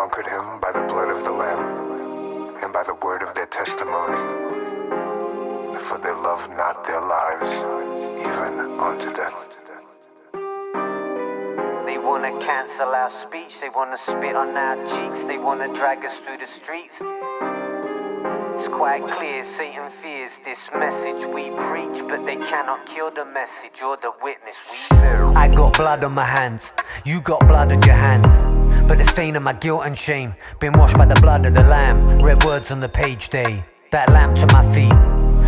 conquered him by the blood of the Lamb and by the word of their testimony. For they love not their lives, even unto death. They wanna cancel our speech, they wanna spit on our cheeks, they wanna drag us through the streets. It's quite clear Satan fears this message we preach, but they cannot kill the message or the witness we bear. I got blood on my hands, you got blood on your hands, but the stain of my guilt and shame been washed by the blood of the Lamb. Red words on the page, they that lamp to my feet.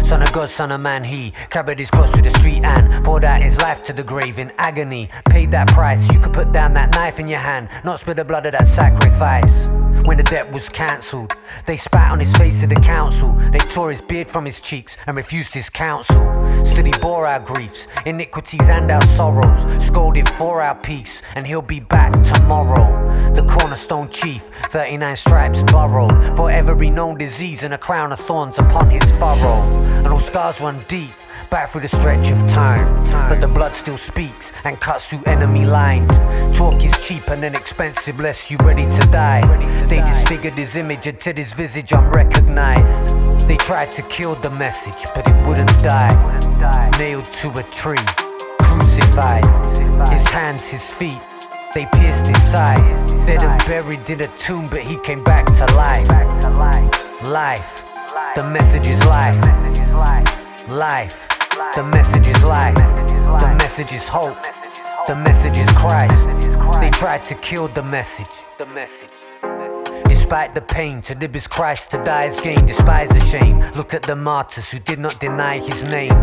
Son of God, son of man, he carried his cross through the street and poured out his life to the grave in agony. Paid that price, you could put down that knife in your hand, not spill the blood of that sacrifice. When the debt was cancelled, they spat on his face to the council. They tore his beard from his cheeks and refused his counsel. Still he bore our griefs, iniquities and our sorrows, scolded for our peace, and he'll be back tomorrow. The cornerstone chief, 39 stripes borrowed, for every known disease and a crown of thorns upon his furrow. And all scars run deep, back through the stretch of time, but the blood still speaks and cuts through enemy lines. Talk is cheap and inexpensive, lest you ready to die. They disfigured his image until his visage unrecognized. They tried to kill the message, but it wouldn't die. Nailed to a tree, crucified, his hands, his feet, they pierced his side. Dead and buried in a tomb, but he came back to life. Life, the message is life. Life, the message is life. The message is hope. The message is Christ. They tried to kill the message. Despite the pain, to live is Christ, to die is gain. Despise the shame, look at the martyrs who did not deny his name.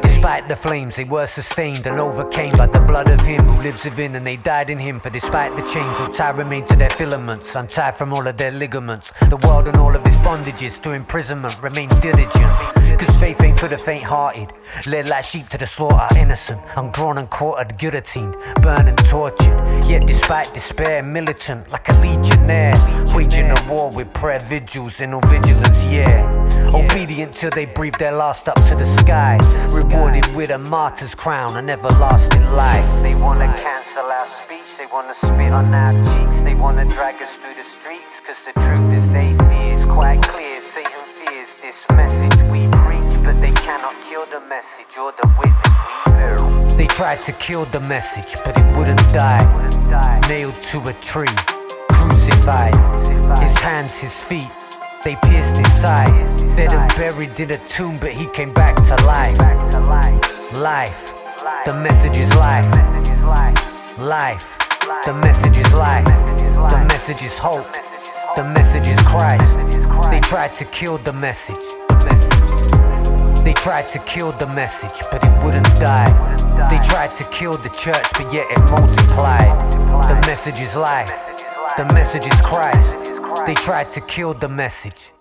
Despite the flames, they were sustained and overcame by the blood of him who lives within, and they died in him. For despite the chains, all tie remained to their filaments, untied from all of their ligaments. The world and all of its bondages to imprisonment remain diligent, cause faith ain't for the faint-hearted. Led like sheep to the slaughter, innocent, undrawn and quartered, guillotined, burned and tortured. Yet despite despair, militant like a legionnaire, waging a war with prayer, vigils and all vigilance, yeah. Obedient till they breathe their last up to the sky, rewarded with a martyr's crown and everlasting life. They wanna cancel our speech, they wanna spit on our cheeks, they wanna drag us through the streets, cause the truth is they fear. It's quite clear Satan fears this message we preach, but they cannot kill the message or the witness we bear. They tried to kill the message, but it wouldn't die. Nailed to a tree, crucified, his hands, his feet, they pierced his side. Dead and buried in a tomb, but he came back to life. Life, the message is life. Life, the message is life. The message is hope. The message is Christ. They tried to kill the message. They tried to kill the message, but it wouldn't die. They tried to kill the church, but yet it multiplied. The message is life. The message is Christ. They tried to kill the message.